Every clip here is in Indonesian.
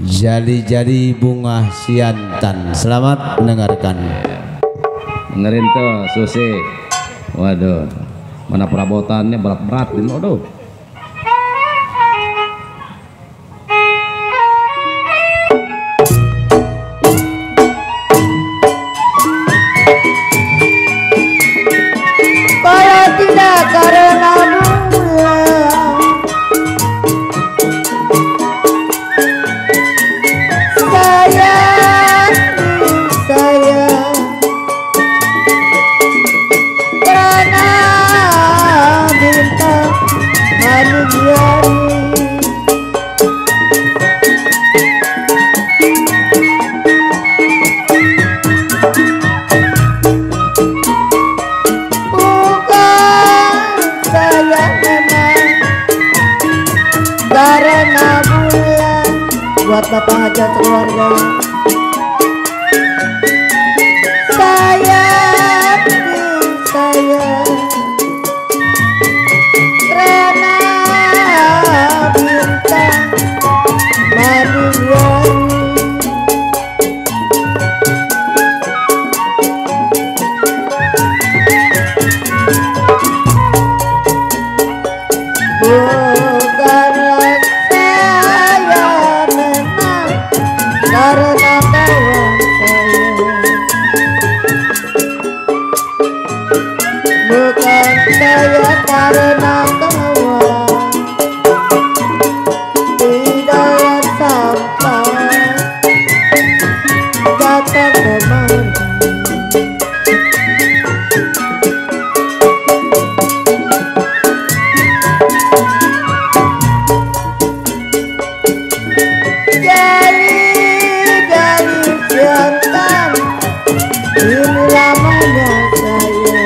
Jali-jali bunga siantan. Selamat mendengarkan. Dengerin tuh Susi. Waduh, mana perabotannya berat-berat ini. Waduh. Kalau tidak karena buat bapak hajat keluarga. Sayang karena bintang manusiawi. Bukanlah saya menang karena kawan saya, bukan saya karena kawan, tidak sampai datang kemari. Ini lamanya saya,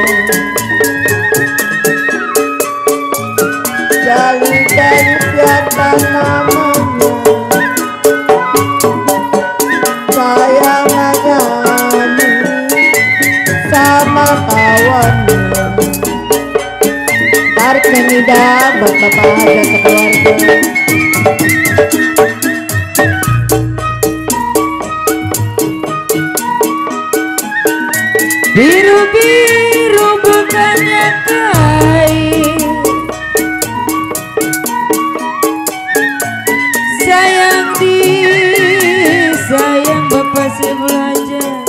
jali-jali siapa namanya, saya ngajani sama kawannya. Tarik mengidah buat bapak hajat sekeluarga. Biru-biru bukannya kain, sayang bapak sih belajar,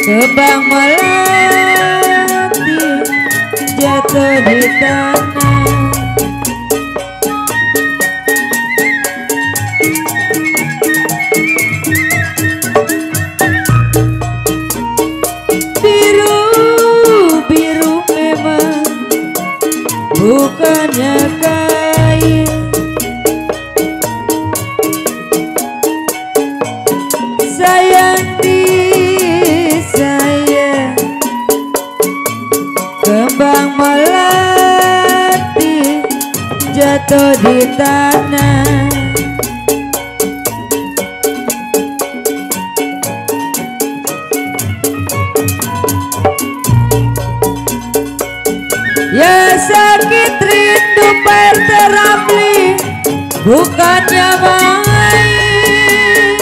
kembang melati jatuh di tanah. Bukannya kain, sayang kembang melati jatuh di tanah. Ya sakit rindu Pak Ramli bukannya main,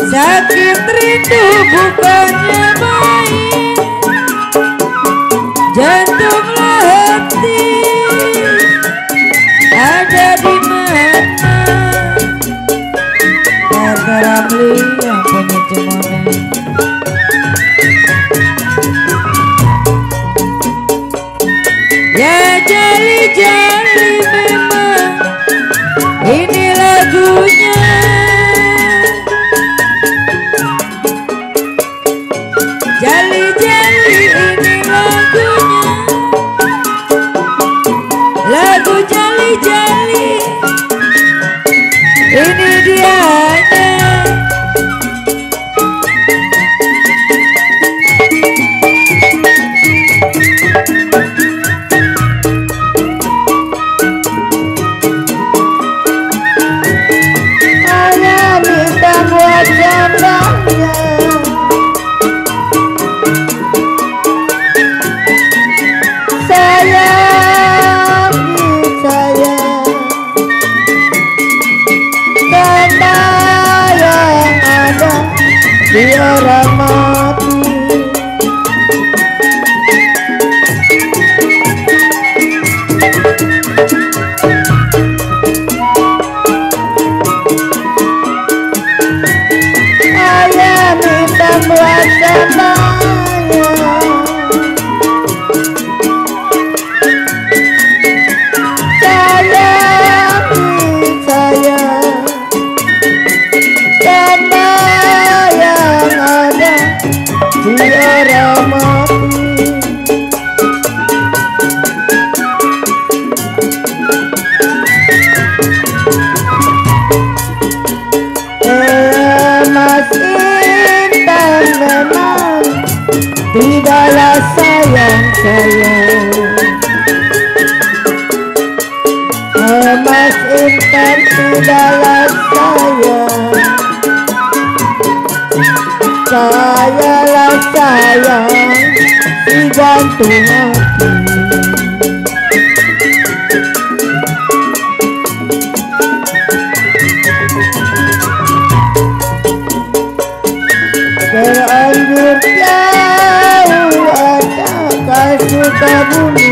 sakit rindu bukannya main, jantunglah hati ada di mana. Pak Ramli yang punya cemonan. Ya jali-jali memang ini lagunya, jali-jali ini lagunya, lagu jali-jali ini dianya. tiada mati. Saya minta bersama tidaklah sayang saya. Mas Intan tidaklah sayang. Sayalah sayang si jantung hati. Terlanjur jauh ada suka bumi